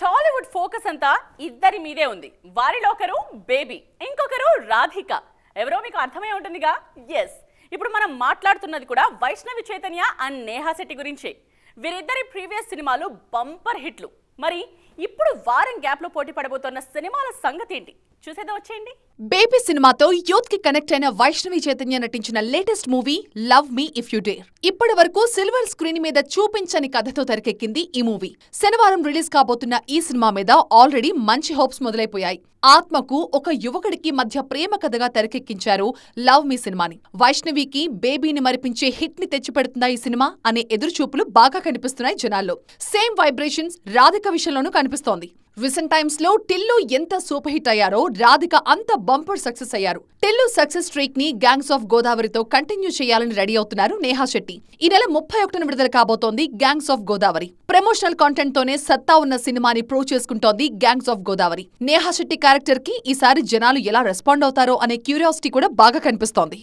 Tollywood focus అంతా ఇద్దరి మీదే ఉంది. వారిలో ఒకరు బేబీ, ఇంకొకరు రాధిక. ఎవరో మీకు అర్థమై ఉంటుందిగా. ఎస్, ఇప్పుడు మనం మాట్లాడుతున్నది కూడా వైష్ణవి చైతన్య అండ్ నేహా శెట్టి గురించే. వీరిద్దరి ప్రీవియస్ సినిమాలు బంపర్ హిట్లు. మరి ఇప్పుడు వారం గ్యాప్ లో పోటీ పడబోతున్న సినిమాల సంగతి ఏంటి చూసేదా వచ్చేయండి. బేబీ సినిమాతో యూత్ కి కనెక్ట్ అయిన వైష్ణవి చైతన్య నటించిన latest movie love me if you dare. ఇప్పటి వరకు సిల్వర్ స్క్రీన్ మీద చూపించని కథతో తెరకెక్కింది ఈ మూవీ. శనివారం రిలీజ్ కాబోతున్న ఈ సినిమా మీద ఆల్రెడీ మంచి హోప్స్ మొదలైపోయాయి. ఆత్మకు ఒక యువకుడికి మధ్య ప్రేమ కథగా తెరకెక్కించారు లవ్ మీ సినిమాని. వైష్ణవికి బేబీని మరిపించే హిట్ ని తెచ్చిపెడుతుందా ఈ సినిమా అనే ఎదురుచూపులు బాగా కనిపిస్తున్నాయి జనాల్లో. సేమ్ వైబ్రేషన్స్ రాధిక విషయంలోనూ కనిపిస్తోంది. రీసెంట్ టైమ్స్ లో టిల్లు ఎంత సూపర్ హిట్ అయ్యారో రాధిక అంత బంపర్ సక్సెస్ అయ్యారు. టిల్లు సక్సెస్ స్ట్రీక్ ని గ్యాంగ్స్ ఆఫ్ గోదావరితో కంటిన్యూ చేయాలని రెడీ అవుతున్నారు నేహా శెట్టి. ఈ నెల 31న విడుదల కాబోతోంది gangs of Godavari. Promotional content తోనే సత్తా ఉన్న సినిమాని ప్రూవ్ చేసుకుంటోంది gangs of Godavari. Neha Shetty character కి ఈసారి జనాలు ఎలా రెస్పాండ్ అవుతారో అనే క్యూరియాసిటీ కూడా బాగా కనిపిస్తోంది.